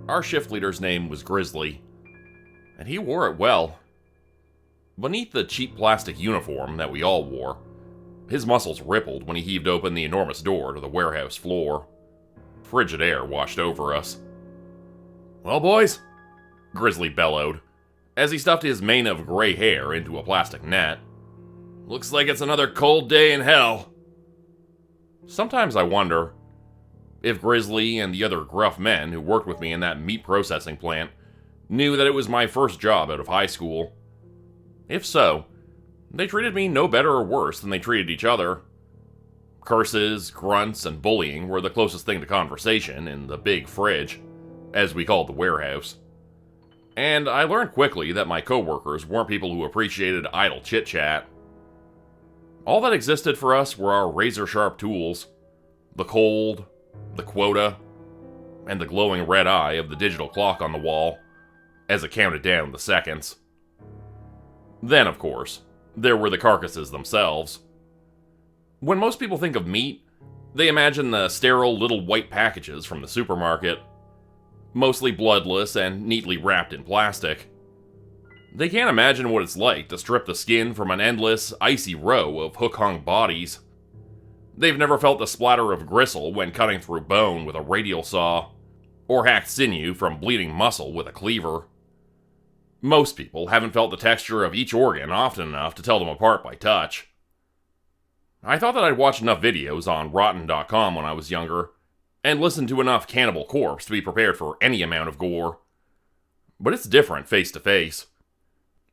Our shift leader's name was Grizzly, and he wore it well. Beneath the cheap plastic uniform that we all wore, his muscles rippled when he heaved open the enormous door to the warehouse floor. Frigid air washed over us. "Well, boys," Grizzly bellowed, as he stuffed his mane of gray hair into a plastic net, "looks like it's another cold day in hell." Sometimes I wonder if Grizzly and the other gruff men who worked with me in that meat processing plant knew that it was my first job out of high school. If so, they treated me no better or worse than they treated each other. Curses, grunts, and bullying were the closest thing to conversation in the big fridge, as we called the warehouse. And I learned quickly that my coworkers weren't people who appreciated idle chit-chat. All that existed for us were our razor-sharp tools, the cold, the quota, and the glowing red eye of the digital clock on the wall as it counted down the seconds. Then, of course, there were the carcasses themselves. When most people think of meat, they imagine the sterile little white packages from the supermarket, mostly bloodless and neatly wrapped in plastic. They can't imagine what it's like to strip the skin from an endless, icy row of hook-hung bodies. They've never felt the splatter of gristle when cutting through bone with a radial saw, or hacked sinew from bleeding muscle with a cleaver. Most people haven't felt the texture of each organ often enough to tell them apart by touch. I thought that I'd watched enough videos on Rotten.com when I was younger, and listened to enough Cannibal Corpse to be prepared for any amount of gore. But it's different face to face.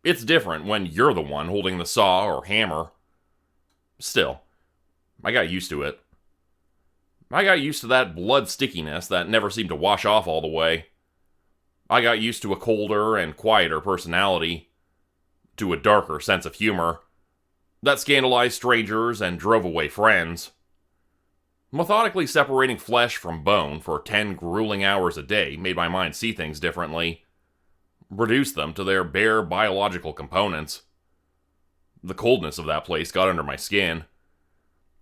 It's different when you're the one holding the saw or hammer. Still, I got used to it. I got used to that blood stickiness that never seemed to wash off all the way. I got used to a colder and quieter personality, to a darker sense of humor, that scandalized strangers and drove away friends. Methodically separating flesh from bone for 10 grueling hours a day made my mind see things differently, reduced them to their bare biological components. The coldness of that place got under my skin.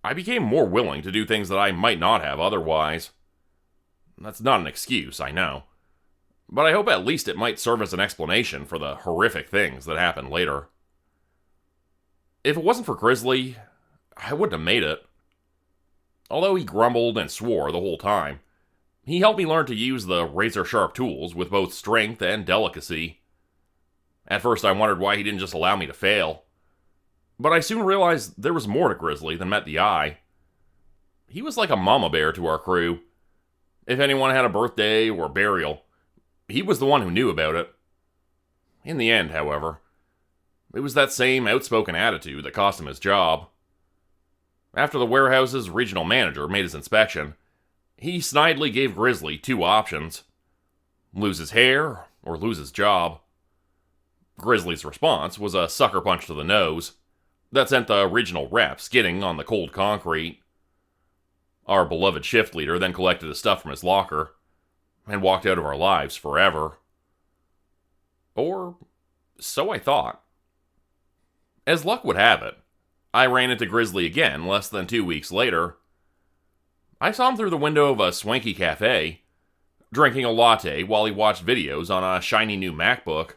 I became more willing to do things that I might not have otherwise. That's not an excuse, I know, but I hope at least it might serve as an explanation for the horrific things that happened later. If it wasn't for Grizzly, I wouldn't have made it. Although he grumbled and swore the whole time, he helped me learn to use the razor-sharp tools with both strength and delicacy. At first I wondered why he didn't just allow me to fail, but I soon realized there was more to Grizzly than met the eye. He was like a mama bear to our crew. If anyone had a birthday or burial, he was the one who knew about it. In the end, however, it was that same outspoken attitude that cost him his job. After the warehouse's regional manager made his inspection, he snidely gave Grizzly 2 options: lose his hair or lose his job. Grizzly's response was a sucker punch to the nose that sent the regional rep skidding on the cold concrete. Our beloved shift leader then collected his stuff from his locker and walked out of our lives forever. Or so I thought. As luck would have it, I ran into Grizzly again less than 2 weeks later. I saw him through the window of a swanky cafe, drinking a latte while he watched videos on a shiny new MacBook.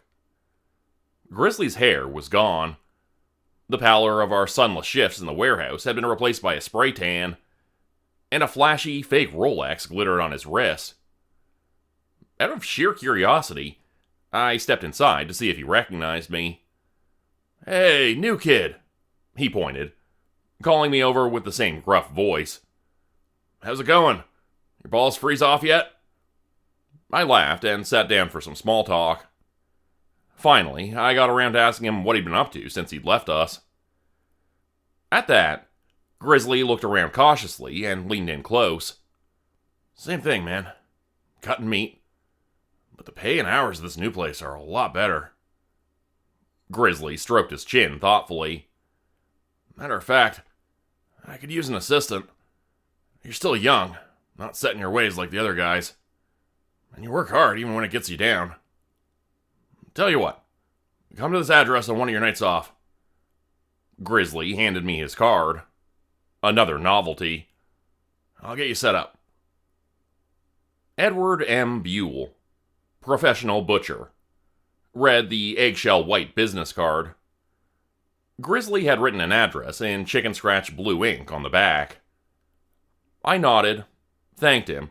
Grizzly's hair was gone. The pallor of our sunless shifts in the warehouse had been replaced by a spray tan, and a flashy, fake Rolex glittered on his wrist. Out of sheer curiosity, I stepped inside to see if he recognized me. "Hey, new kid," he pointed, calling me over with the same gruff voice. "How's it going? Your balls freeze off yet?" I laughed and sat down for some small talk. Finally, I got around to asking him what he'd been up to since he'd left us. At that, Grizzly looked around cautiously and leaned in close. "Same thing, man. Cutting meat. But the pay and hours of this new place are a lot better." Grizzly stroked his chin thoughtfully. "Matter of fact, I could use an assistant. You're still young, not set in your ways like the other guys. And you work hard even when it gets you down. Tell you what, come to this address on one of your nights off." Grizzly handed me his card. Another novelty. "I'll get you set up." Edward M. Buell, Professional Butcher, read the eggshell white business card. Grizzly had written an address in chicken scratch blue ink on the back. I nodded, thanked him,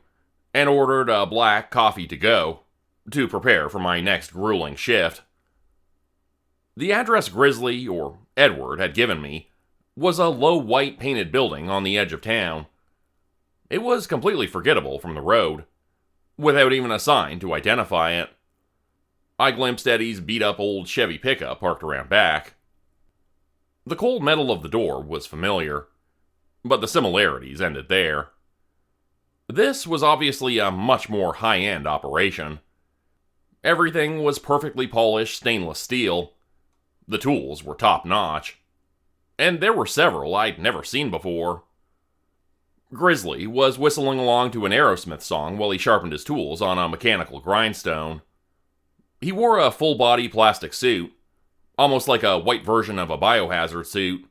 and ordered a black coffee to go, to prepare for my next grueling shift. The address Grizzly, or Edward, had given me was a low white painted building on the edge of town. It was completely forgettable from the road, without even a sign to identify it. I glimpsed Eddie's beat-up old Chevy pickup parked around back. The cold metal of the door was familiar, but the similarities ended there. This was obviously a much more high-end operation. Everything was perfectly polished stainless steel. The tools were top-notch. And there were several I'd never seen before. Grizzly was whistling along to an Aerosmith song while he sharpened his tools on a mechanical grindstone. He wore a full-body plastic suit, almost like a white version of a biohazard suit.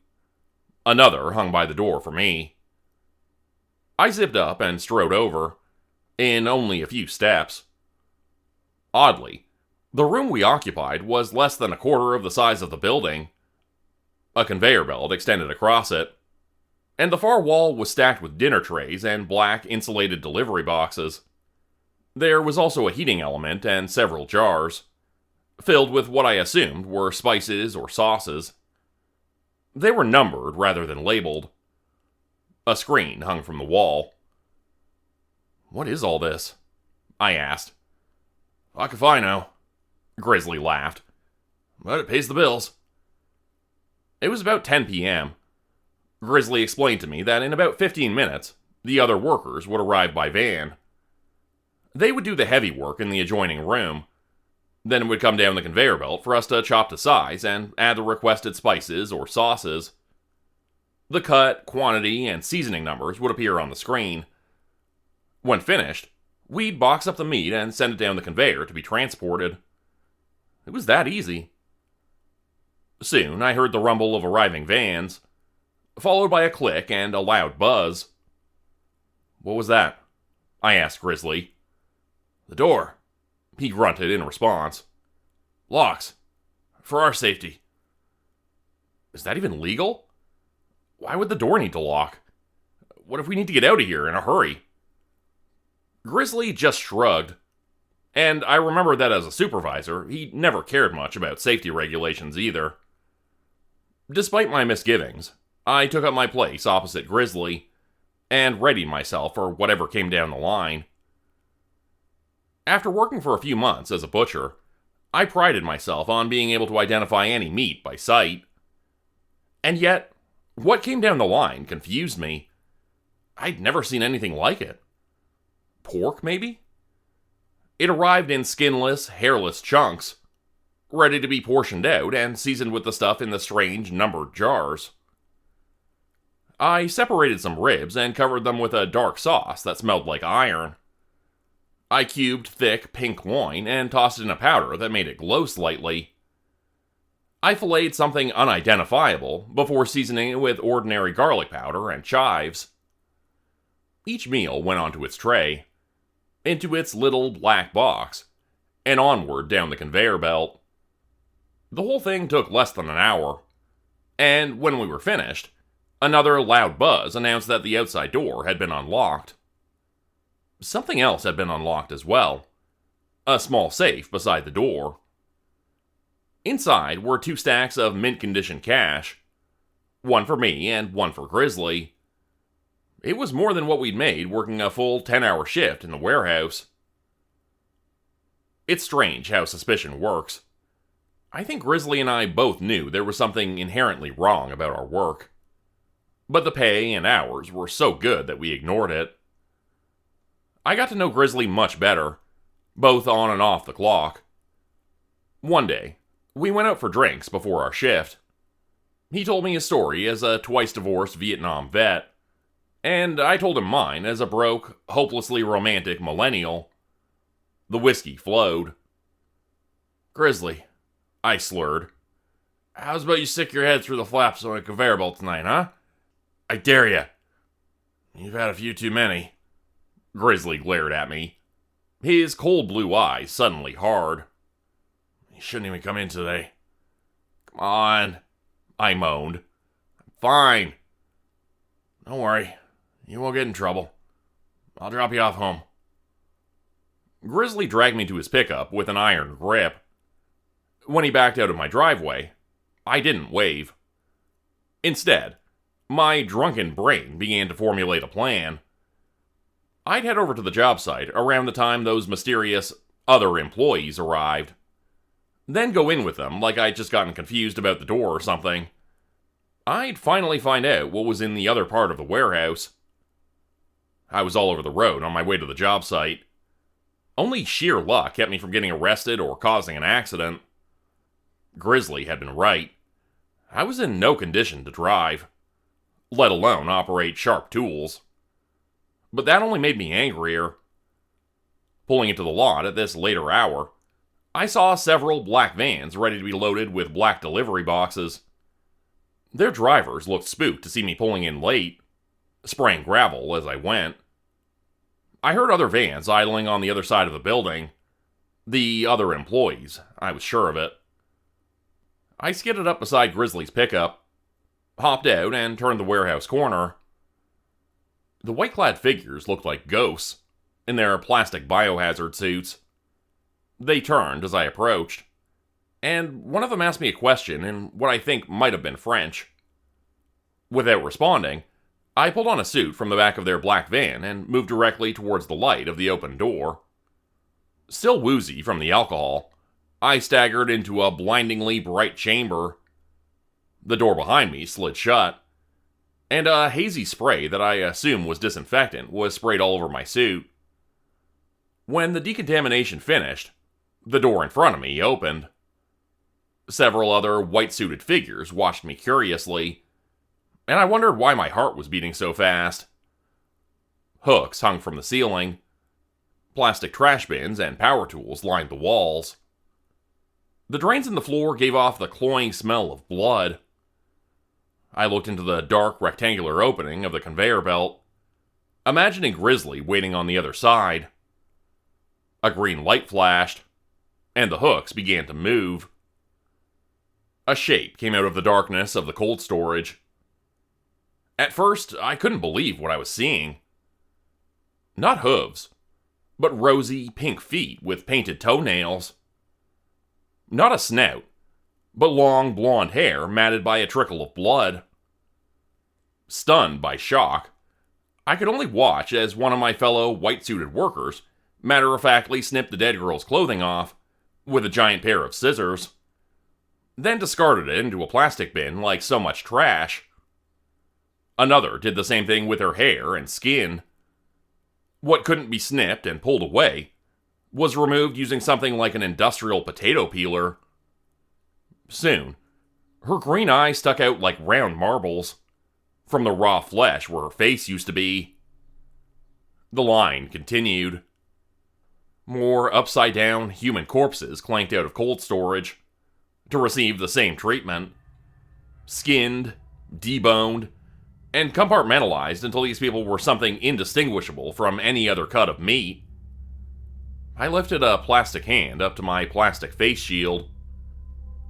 Another hung by the door for me. I zipped up and strode over, in only a few steps. Oddly, the room we occupied was less than a quarter of the size of the building. A conveyor belt extended across it, and the far wall was stacked with dinner trays and black insulated delivery boxes. There was also a heating element and several jars, filled with what I assumed were spices or sauces. They were numbered rather than labeled. A screen hung from the wall. "What is all this?" I asked. "Fuck if I know," Grizzly laughed. "But it pays the bills." It was about 10 p.m. Grizzly explained to me that in about 15 minutes, the other workers would arrive by van. They would do the heavy work in the adjoining room. Then it would come down the conveyor belt for us to chop to size and add the requested spices or sauces. The cut, quantity, and seasoning numbers would appear on the screen. When finished, we'd box up the meat and send it down the conveyor to be transported. It was that easy. Soon I heard the rumble of arriving vans, followed by a click and a loud buzz. "What was that?" I asked Grizzly. "The door," he grunted in response. "Locks. For our safety." Is that even legal? Why would the door need to lock? What if we need to get out of here in a hurry? Grizzly just shrugged. And I remember that as a supervisor, he never cared much about safety regulations either. Despite my misgivings, I took up my place opposite Grizzly, and readied myself for whatever came down the line. After working for a few months as a butcher, I prided myself on being able to identify any meat by sight. And yet, what came down the line confused me. I'd never seen anything like it. Pork, maybe? It arrived in skinless, hairless chunks, ready to be portioned out and seasoned with the stuff in the strange, numbered jars. I separated some ribs and covered them with a dark sauce that smelled like iron. I cubed thick, pink loin and tossed it in a powder that made it glow slightly. I filleted something unidentifiable before seasoning it with ordinary garlic powder and chives. Each meal went onto its tray, into its little black box, and onward down the conveyor belt. The whole thing took less than an hour, and when we were finished, another loud buzz announced that the outside door had been unlocked. Something else had been unlocked as well. A small safe beside the door. Inside were 2 stacks of mint-condition cash. One for me and one for Grizzly. It was more than what we'd made working a full 10-hour shift in the warehouse. It's strange how suspicion works. I think Grizzly and I both knew there was something inherently wrong about our work. But the pay and hours were so good that we ignored it. I got to know Grizzly much better, both on and off the clock. One day, we went out for drinks before our shift. He told me his story as a twice-divorced Vietnam vet, and I told him mine as a broke, hopelessly romantic millennial. The whiskey flowed. "Grizzly," I slurred, "how's about you stick your head through the flaps on a conveyor belt tonight, huh? I dare ya." "You've had a few too many." Grizzly glared at me. his cold blue eyes suddenly hard. "You shouldn't even come in today." "Come on," I moaned. "I'm fine." "Don't worry, you won't get in trouble. I'll drop you off home." Grizzly dragged me to his pickup with an iron grip. When he backed out of my driveway, I didn't wave. Instead, my drunken brain began to formulate a plan. I'd head over to the job site around the time those mysterious other employees arrived. Then go in with them like I'd just gotten confused about the door or something. I'd finally find out what was in the other part of the warehouse. I was all over the road on my way to the job site. Only sheer luck kept me from getting arrested or causing an accident. Grizzly had been right. I was in no condition to drive, let alone operate sharp tools. But that only made me angrier. Pulling into the lot at this later hour, I saw several black vans ready to be loaded with black delivery boxes. Their drivers looked spooked to see me pulling in late, spraying gravel as I went. I heard other vans idling on the other side of the building. The other employees, I was sure of it. I skidded up beside Grizzly's pickup, hopped out, and turned the warehouse corner. The white-clad figures looked like ghosts, in their plastic biohazard suits. They turned as I approached, and one of them asked me a question in what I think might have been French. Without responding, I pulled on a suit from the back of their black van and moved directly towards the light of the open door. Still woozy from the alcohol, I staggered into a blindingly bright chamber. The door behind me slid shut, and a hazy spray that I assume was disinfectant was sprayed all over my suit. When the decontamination finished, the door in front of me opened. Several other white-suited figures watched me curiously, and I wondered why my heart was beating so fast. Hooks hung from the ceiling. Plastic trash bins and power tools lined the walls. The drains in the floor gave off the cloying smell of blood. I looked into the dark rectangular opening of the conveyor belt, imagining Grizzly waiting on the other side. A green light flashed, and the hooks began to move. A shape came out of the darkness of the cold storage. At first, I couldn't believe what I was seeing. Not hooves, but rosy pink feet with painted toenails. Not a snout, but long blonde hair matted by a trickle of blood. Stunned by shock, I could only watch as one of my fellow white-suited workers matter-of-factly snipped the dead girl's clothing off with a giant pair of scissors, then discarded it into a plastic bin like so much trash. Another did the same thing with her hair and skin. What couldn't be snipped and pulled away was removed using something like an industrial potato peeler. Soon, her green eyes stuck out like round marbles from the raw flesh where her face used to be. The line continued. More upside-down human corpses clanked out of cold storage to receive the same treatment. Skinned, deboned, and compartmentalized until these people were something indistinguishable from any other cut of meat. I lifted a plastic hand up to my plastic face shield,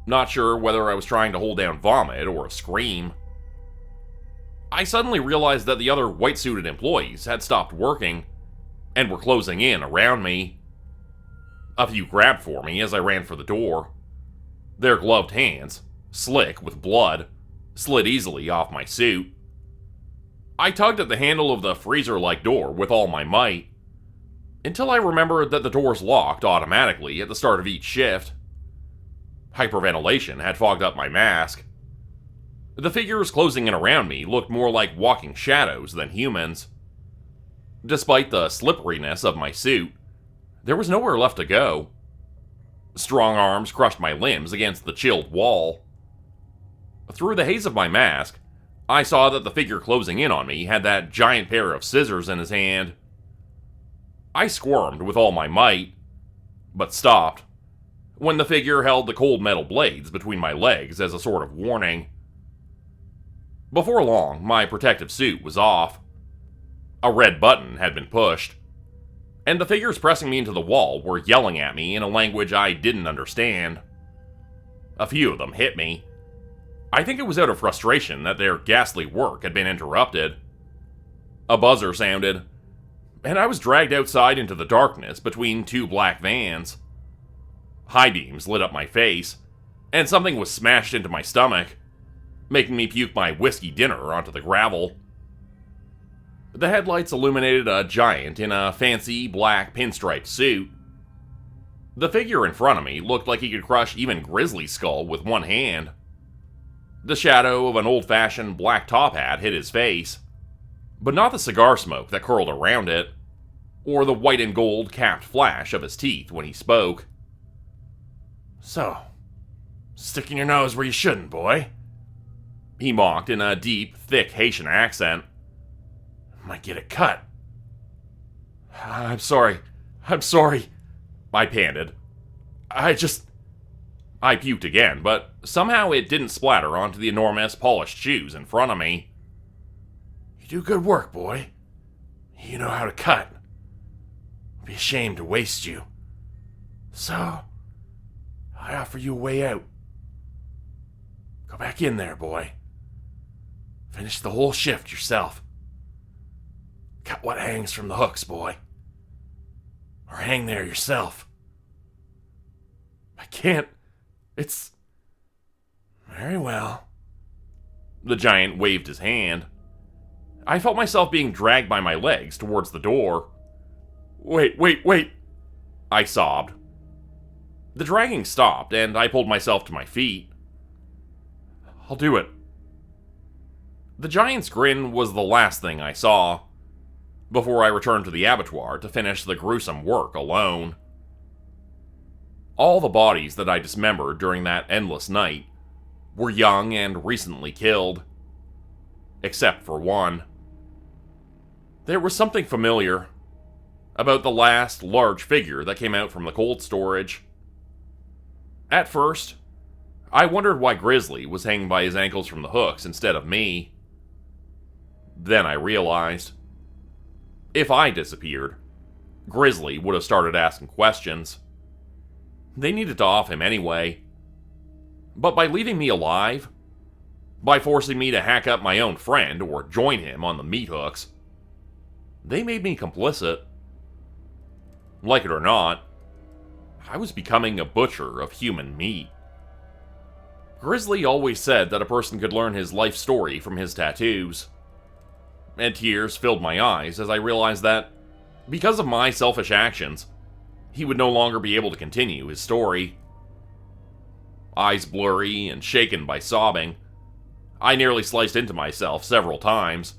not sure whether I was trying to hold down vomit or a scream. I suddenly realized that the other white-suited employees had stopped working and were closing in around me. A few grabbed for me as I ran for the door. Their gloved hands, slick with blood, slid easily off my suit. I tugged at the handle of the freezer-like door with all my might, until I remembered that the doors locked automatically at the start of each shift. Hyperventilation had fogged up my mask. The figures closing in around me looked more like walking shadows than humans. Despite the slipperiness of my suit, there was nowhere left to go. Strong arms crushed my limbs against the chilled wall. Through the haze of my mask, I saw that the figure closing in on me had that giant pair of scissors in his hand. I squirmed with all my might, but stopped when the figure held the cold metal blades between my legs as a sort of warning. Before long, my protective suit was off. A red button had been pushed. and the figures pressing me into the wall were yelling at me in a language I didn't understand. A few of them hit me. I think it was out of frustration that their ghastly work had been interrupted. A buzzer sounded, and I was dragged outside into the darkness between two black vans. High beams lit up my face, and something was smashed into my stomach, making me puke my whiskey dinner onto the gravel. The headlights illuminated a giant in a fancy black pinstripe suit. The figure in front of me looked like he could crush even Grizzly's skull with one hand. The shadow of an old-fashioned black top hat hid his face, but not the cigar smoke that curled around it, or the white and gold capped flash of his teeth when he spoke. "So, sticking your nose where you shouldn't, boy," he mocked in a deep, thick Haitian accent. "Might get it cut." I'm sorry, I panted. I puked again, but somehow it didn't splatter onto the enormous polished shoes in front of me. "You do good work, boy. You know how to cut. I'd be ashamed to waste you. So, I offer you a way out. Go back in there, boy. Finish the whole shift yourself. Cut what hangs from the hooks, boy. Or hang there yourself." "I can't. It's..." "Very well." The giant waved his hand. I felt myself being dragged by my legs towards the door. Wait, I sobbed. The dragging stopped, and I pulled myself to my feet. "I'll do it." The giant's grin was the last thing I saw, before I returned to the abattoir to finish the gruesome work alone. All the bodies that I dismembered during that endless night were young and recently killed, except for one. There was something familiar about the last large figure that came out from the cold storage. At first, I wondered why Grizzly was hanging by his ankles from the hooks instead of me. Then I realized, if I disappeared, Grizzly would have started asking questions. They needed to off him anyway. But by leaving me alive, by forcing me to hack up my own friend or join him on the meat hooks, they made me complicit. Like it or not, I was becoming a butcher of human meat. Grizzly always said that a person could learn his life story from his tattoos, and tears filled my eyes as I realized that, because of my selfish actions, he would no longer be able to continue his story. Eyes blurry and shaken by sobbing, I nearly sliced into myself several times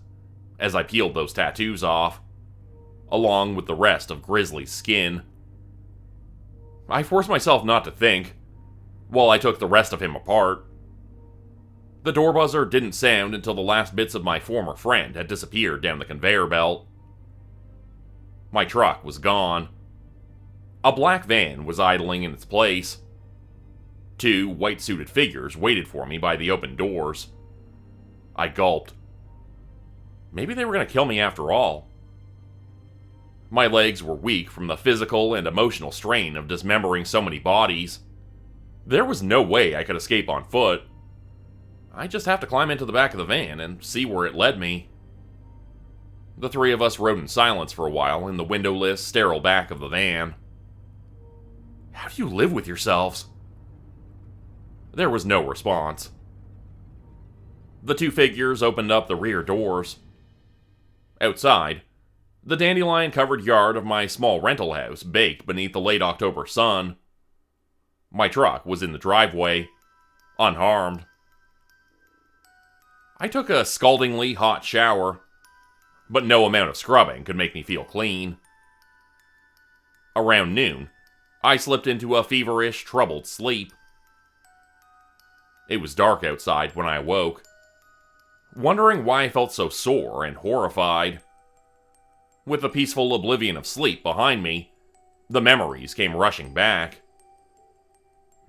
as I peeled those tattoos off, along with the rest of Grizzly's skin. I forced myself not to think, while I took the rest of him apart. The door buzzer didn't sound until the last bits of my former friend had disappeared down the conveyor belt. My truck was gone. A black van was idling in its place. Two white-suited figures waited for me by the open doors. I gulped. Maybe they were going to kill me after all. My legs were weak from the physical and emotional strain of dismembering so many bodies. There was no way I could escape on foot. I'd just have to climb into the back of the van and see where it led me. The three of us rode in silence for a while in the windowless, sterile back of the van. "How do you live with yourselves?" There was no response. The two figures opened up the rear doors. Outside, the dandelion-covered yard of my small rental house baked beneath the late October sun. My truck was in the driveway, unharmed. I took a scaldingly hot shower, but no amount of scrubbing could make me feel clean. Around noon, I slipped into a feverish, troubled sleep. It was dark outside when I awoke, wondering why I felt so sore and horrified. With the peaceful oblivion of sleep behind me, the memories came rushing back.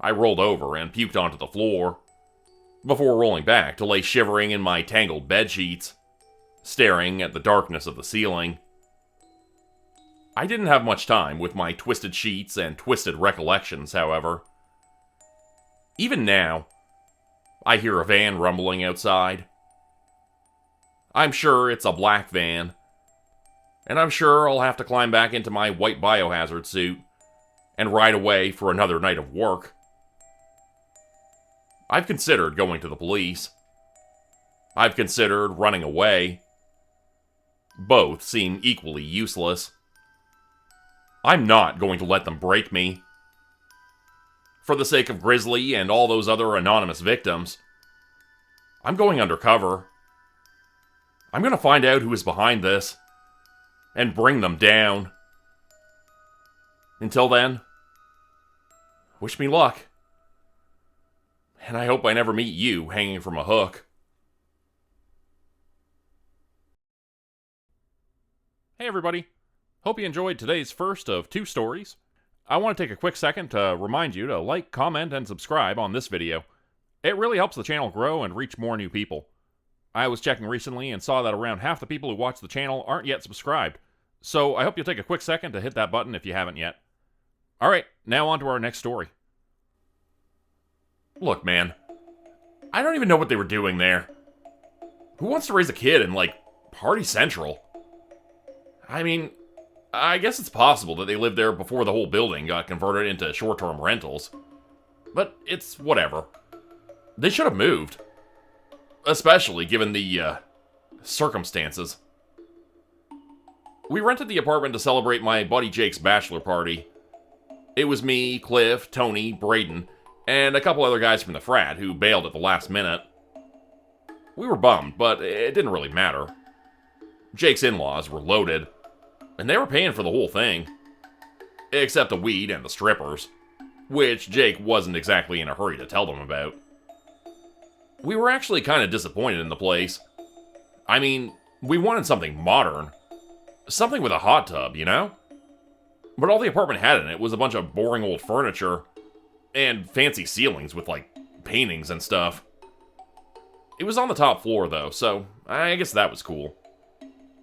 I rolled over and puked onto the floor, before rolling back to lay shivering in my tangled bedsheets, staring at the darkness of the ceiling. I didn't have much time with my twisted sheets and twisted recollections, however. Even now, I hear a van rumbling outside. I'm sure it's a black van, and I'm sure I'll have to climb back into my white biohazard suit and ride away for another night of work. I've considered going to the police. I've considered running away. Both seem equally useless. I'm not going to let them break me. For the sake of Grizzly and all those other anonymous victims, I'm going undercover. I'm going to find out who is behind this and bring them down. Until then, wish me luck. And I hope I never meet you hanging from a hook. Hey everybody. Hope you enjoyed today's first of 2 stories. I want to take a quick second to remind you to like, comment, and subscribe on this video. It really helps the channel grow and reach more new people. I was checking recently and saw that around half the people who watch the channel aren't yet subscribed, so I hope you'll take a quick second to hit that button if you haven't yet. Alright, now on to our next story. Look, man, I don't even know what they were doing there. Who wants to raise a kid in, Party Central? I mean, I guess it's possible that they lived there before the whole building got converted into short-term rentals. But it's whatever. They should have moved. Especially given the, circumstances. We rented the apartment to celebrate my buddy Jake's bachelor party. It was me, Cliff, Tony, Braden, and a couple other guys from the frat who bailed at the last minute. We were bummed, but it didn't really matter. Jake's in-laws were loaded, and they were paying for the whole thing. Except the weed and the strippers, which Jake wasn't exactly in a hurry to tell them about. We were actually kind of disappointed in the place. I mean, we wanted something modern. Something with a hot tub, you know? But all the apartment had in it was a bunch of boring old furniture, and fancy ceilings with, paintings and stuff. It was on the top floor, though, so I guess that was cool.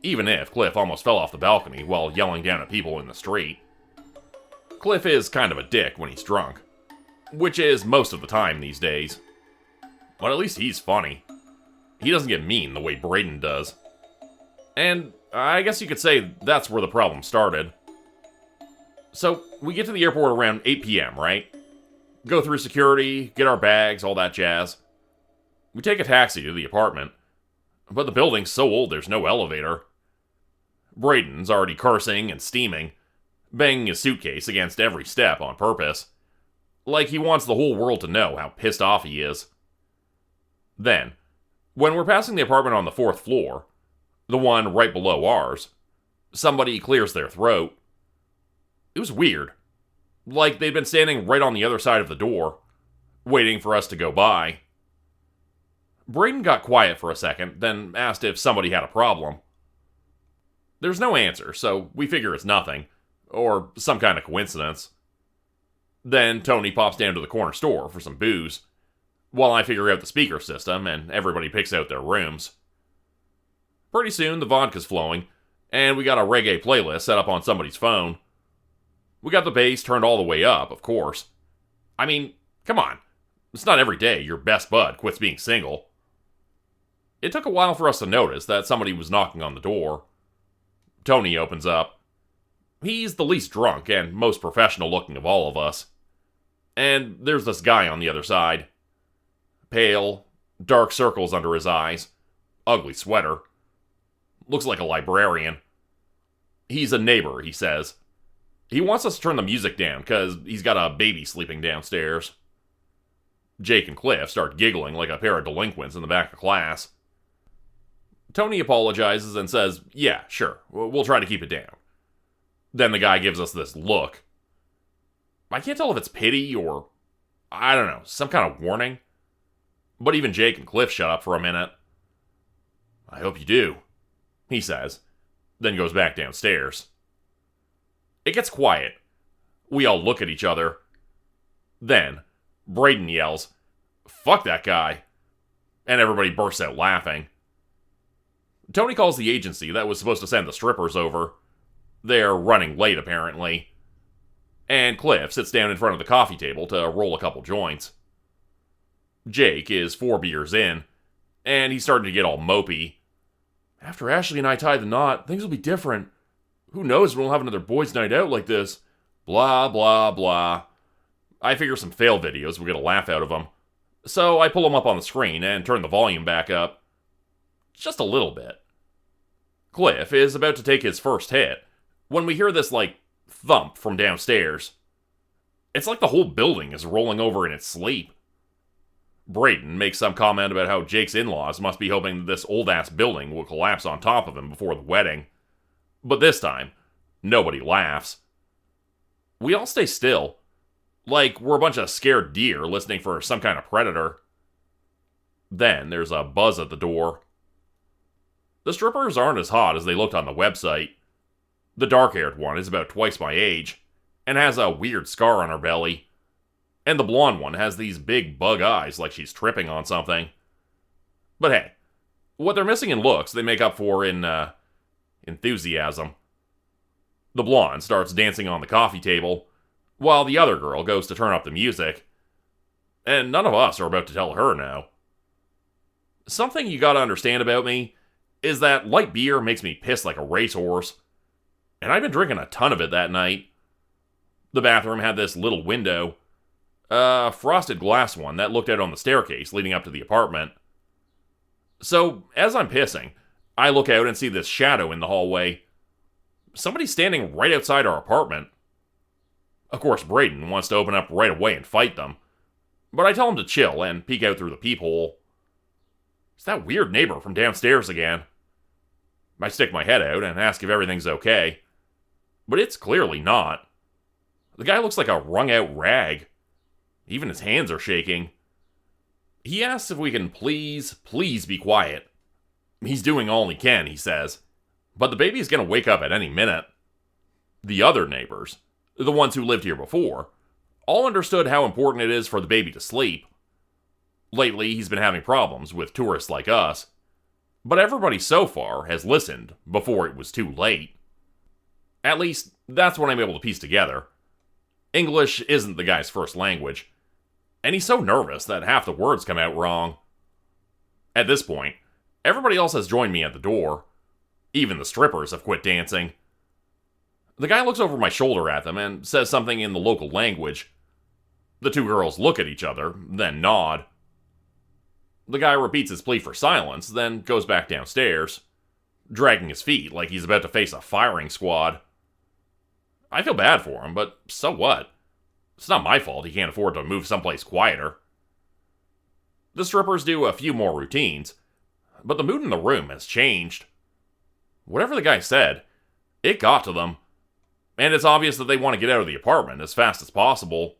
Even if Cliff almost fell off the balcony while yelling down at people in the street. Cliff is kind of a dick when he's drunk, which is most of the time these days. But at least he's funny. He doesn't get mean the way Braden does. And I guess you could say that's where the problem started. So, we get to the airport around 8 p.m., right? Go through security, get our bags, all that jazz. We take a taxi to the apartment, but the building's so old there's no elevator. Braden's already cursing and steaming, banging his suitcase against every step on purpose. Like he wants the whole world to know how pissed off he is. Then, when we're passing the apartment on the 4th floor, the one right below ours, somebody clears their throat. It was weird. Like they'd been standing right on the other side of the door, waiting for us to go by. Braden got quiet for a second, then asked if somebody had a problem. There's no answer, so we figure it's nothing, or some kind of coincidence. Then Tony pops down to the corner store for some booze, while I figure out the speaker system and everybody picks out their rooms. Pretty soon the vodka's flowing, and we got a reggae playlist set up on somebody's phone. We got the bass turned all the way up, of course. I mean, come on. It's not every day your best bud quits being single. It took a while for us to notice that somebody was knocking on the door. Tony opens up. He's the least drunk and most professional looking of all of us. And there's this guy on the other side. Pale, dark circles under his eyes, ugly sweater. Looks like a librarian. He's a neighbor, he says. He wants us to turn the music down because he's got a baby sleeping downstairs. Jake and Cliff start giggling like a pair of delinquents in the back of class. Tony apologizes and says, yeah, sure, we'll try to keep it down. Then the guy gives us this look. I can't tell if it's pity or, I don't know, some kind of warning. But even Jake and Cliff shut up for a minute. I hope you do, he says, then goes back downstairs. It gets quiet. We all look at each other. Then, Braden yells, "Fuck that guy," and everybody bursts out laughing. Tony calls the agency that was supposed to send the strippers over. They're running late, apparently. And Cliff sits down in front of the coffee table to roll a couple joints. Jake is 4 beers in, and he's starting to get all mopey. After Ashley and I tie the knot, things will be different. Who knows when we'll have another boys' night out like this? Blah, blah, blah. I figure some fail videos will get a laugh out of them. So I pull them up on the screen and turn the volume back up. Just a little bit. Cliff is about to take his first hit when we hear this, thump from downstairs. It's like the whole building is rolling over in its sleep. Braden makes some comment about how Jake's in-laws must be hoping that this old-ass building will collapse on top of him before the wedding. But this time, nobody laughs. We all stay still, like we're a bunch of scared deer listening for some kind of predator. Then there's a buzz at the door. The strippers aren't as hot as they looked on the website. The dark-haired one is about twice my age, and has a weird scar on her belly. And the blonde one has these big bug eyes like she's tripping on something. But hey, what they're missing in looks, they make up for in, enthusiasm. The blonde starts dancing on the coffee table, while the other girl goes to turn up the music. And none of us are about to tell her no. Something you gotta understand about me is that light beer makes me piss like a racehorse. And I've been drinking a ton of it that night. The bathroom had this little window, a frosted glass one that looked out on the staircase leading up to the apartment. So, as I'm pissing, I look out and see this shadow in the hallway. Somebody's standing right outside our apartment. Of course, Braden wants to open up right away and fight them, but I tell him to chill and peek out through the peephole. It's that weird neighbor from downstairs again. I stick my head out and ask if everything's okay, but it's clearly not. The guy looks like a wrung-out rag. Even his hands are shaking. He asks if we can please be quiet. He's doing all he can, he says, but the baby's gonna wake up at any minute. The other neighbors, the ones who lived here before, all understood how important it is for the baby to sleep. Lately, he's been having problems with tourists like us, but everybody so far has listened before it was too late. At least, that's what I'm able to piece together. English isn't the guy's first language, and he's so nervous that half the words come out wrong. At this point, everybody else has joined me at the door. Even the strippers have quit dancing. The guy looks over my shoulder at them and says something in the local language. The two girls look at each other, then nod. The guy repeats his plea for silence, then goes back downstairs, dragging his feet like he's about to face a firing squad. I feel bad for him, but so what? It's not my fault he can't afford to move someplace quieter. The strippers do a few more routines, but the mood in the room has changed. Whatever the guy said, it got to them, and it's obvious that they want to get out of the apartment as fast as possible.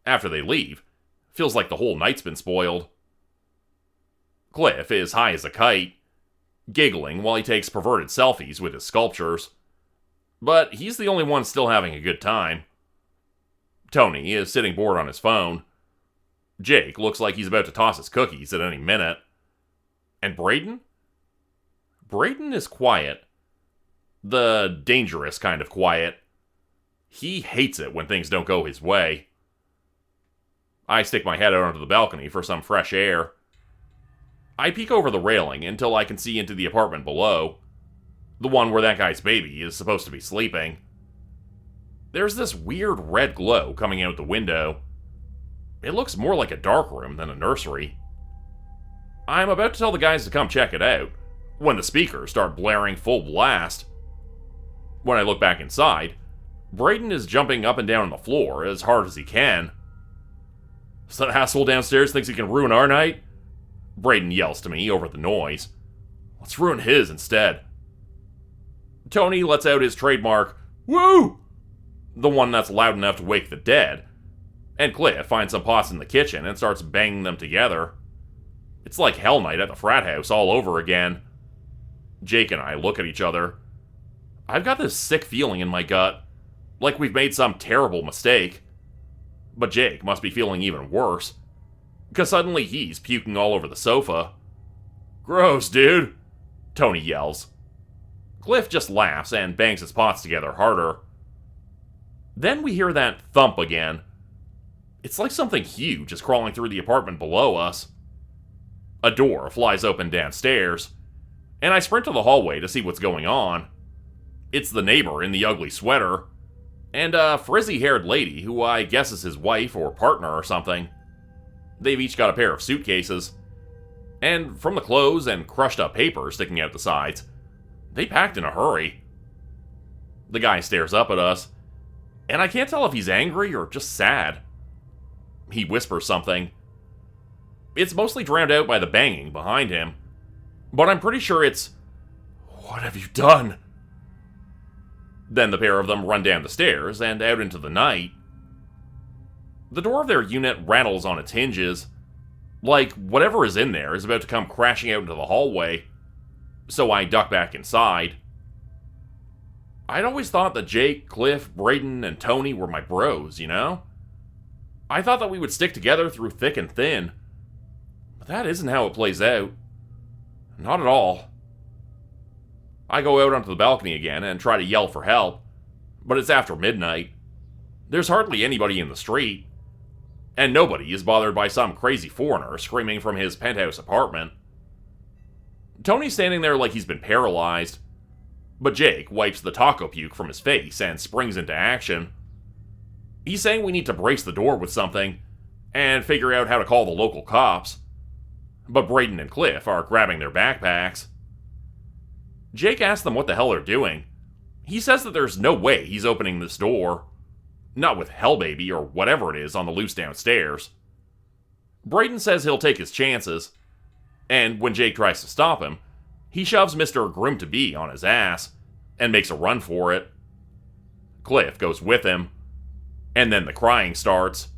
After they leave, feels like the whole night's been spoiled. Cliff is high as a kite, giggling while he takes perverted selfies with his sculptures. But he's the only one still having a good time. Tony is sitting bored on his phone. Jake looks like he's about to toss his cookies at any minute. And Braden? Braden is quiet. The dangerous kind of quiet. He hates it when things don't go his way. I stick my head out onto the balcony for some fresh air. I peek over the railing until I can see into the apartment below. The one where that guy's baby is supposed to be sleeping. There's this weird red glow coming out the window. It looks more like a dark room than a nursery. I'm about to tell the guys to come check it out, when the speakers start blaring full blast. When I look back inside, Braden is jumping up and down on the floor as hard as he can. So that asshole downstairs thinks he can ruin our night? Braden yells to me over the noise. Let's ruin his instead. Tony lets out his trademark, "Woo!" the one that's loud enough to wake the dead, and Cliff finds some pots in the kitchen and starts banging them together. It's like Hell Night at the frat house all over again. Jake and I look at each other. I've got this sick feeling in my gut, like we've made some terrible mistake. But Jake must be feeling even worse, because suddenly he's puking all over the sofa. "Gross, dude," Tony yells. Cliff just laughs and bangs his pots together harder. Then we hear that thump again. It's like something huge is crawling through the apartment below us. A door flies open downstairs, and I sprint to the hallway to see what's going on. It's the neighbor in the ugly sweater, and a frizzy-haired lady who I guess is his wife or partner or something. They've each got a pair of suitcases, and from the clothes and crushed-up paper sticking out the sides, they packed in a hurry. The guy stares up at us, and I can't tell if he's angry or just sad. He whispers something. It's mostly drowned out by the banging behind him, but I'm pretty sure it's, "What have you done?" Then the pair of them run down the stairs and out into the night. The door of their unit rattles on its hinges, like whatever is in there is about to come crashing out into the hallway, so I duck back inside. I'd always thought that Jake, Cliff, Braden, and Tony were my bros, you know? I thought that we would stick together through thick and thin, but that isn't how it plays out. Not at all. I go out onto the balcony again and try to yell for help, but it's after midnight. There's hardly anybody in the street, and nobody is bothered by some crazy foreigner screaming from his penthouse apartment. Tony's standing there like he's been paralyzed, but Jake wipes the taco puke from his face and springs into action. He's saying we need to brace the door with something and figure out how to call the local cops, but Braden and Cliff are grabbing their backpacks. Jake asks them what the hell they're doing. He says that there's no way he's opening this door. Not with Hellbaby or whatever it is on the loose downstairs. Braden says he'll take his chances, and when Jake tries to stop him, he shoves Mr. Groom-to-be on his ass and makes a run for it. Cliff goes with him, and then the crying starts.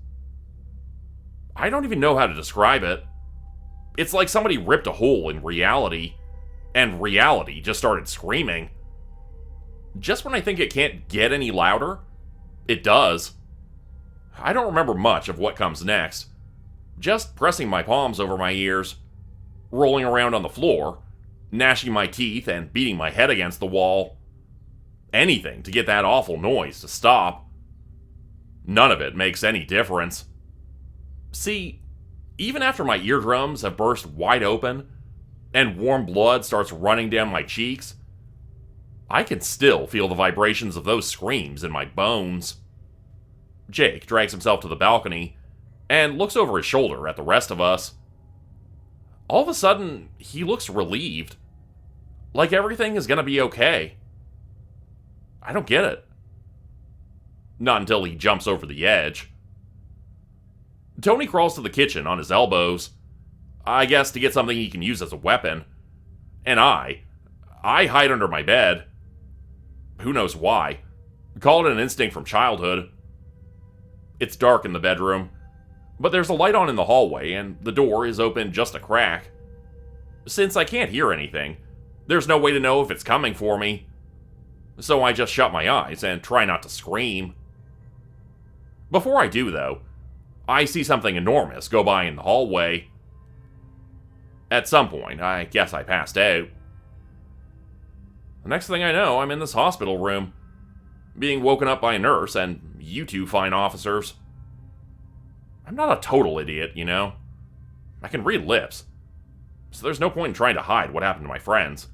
I don't even know how to describe it. It's like somebody ripped a hole in reality, and reality just started screaming. Just when I think it can't get any louder, it does. I don't remember much of what comes next. Just pressing my palms over my ears, rolling around on the floor, gnashing my teeth and beating my head against the wall. Anything to get that awful noise to stop. None of it makes any difference. See, even after my eardrums have burst wide open and warm blood starts running down my cheeks, I can still feel the vibrations of those screams in my bones. Jake drags himself to the balcony and looks over his shoulder at the rest of us. All of a sudden, he looks relieved. Like everything is gonna be okay. I don't get it. Not until he jumps over the edge. Tony crawls to the kitchen on his elbows, I guess to get something he can use as a weapon. And I hide under my bed. Who knows why? Call it an instinct from childhood. It's dark in the bedroom, but there's a light on in the hallway and the door is open just a crack. Since I can't hear anything, there's no way to know if it's coming for me. So I just shut my eyes and try not to scream. Before I do, though, I see something enormous go by in the hallway. At some point, I guess I passed out. The next thing I know, I'm in this hospital room, being woken up by a nurse and you two fine officers. I'm not a total idiot, you know. I can read lips, so there's no point in trying to hide what happened to my friends.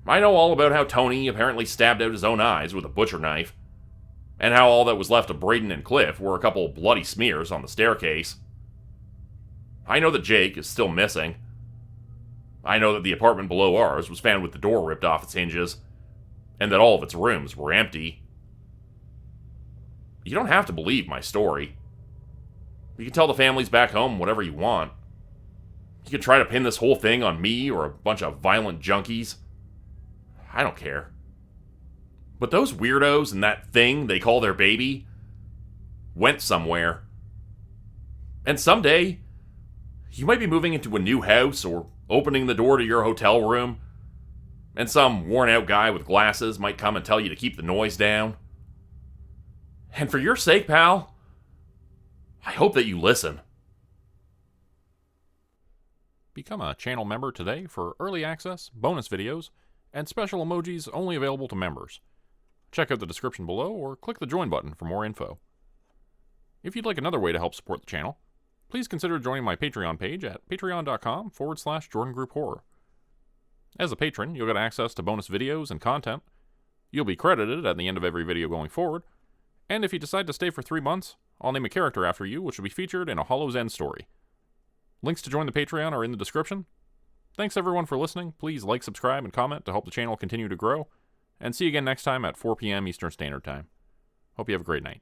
I know all about how Tony apparently stabbed out his own eyes with a butcher knife, and how all that was left of Braden and Cliff were a couple bloody smears on the staircase. I know that Jake is still missing. I know that the apartment below ours was found with the door ripped off its hinges, and that all of its rooms were empty. You don't have to believe my story. You can tell the families back home whatever you want. You can try to pin this whole thing on me or a bunch of violent junkies. I don't care. But those weirdos and that thing they call their baby went somewhere. And someday, you might be moving into a new house or opening the door to your hotel room, and some worn-out guy with glasses might come and tell you to keep the noise down. And for your sake, pal, I hope that you listen. Become a channel member today for early access, bonus videos, and special emojis only available to members. Check out the description below or click the join button for more info. If you'd like another way to help support the channel, please consider joining my Patreon page at patreon.com/JordanGroupeHorror. As a patron, you'll get access to bonus videos and content. You'll be credited at the end of every video going forward, and if you decide to stay for 3 months, I'll name a character after you which will be featured in a Hollow's End story. Links to join the Patreon are in the description. Thanks everyone for listening. Please like, subscribe, and comment to help the channel continue to grow. And see you again next time at 4 p.m. Eastern Standard Time. Hope you have a great night.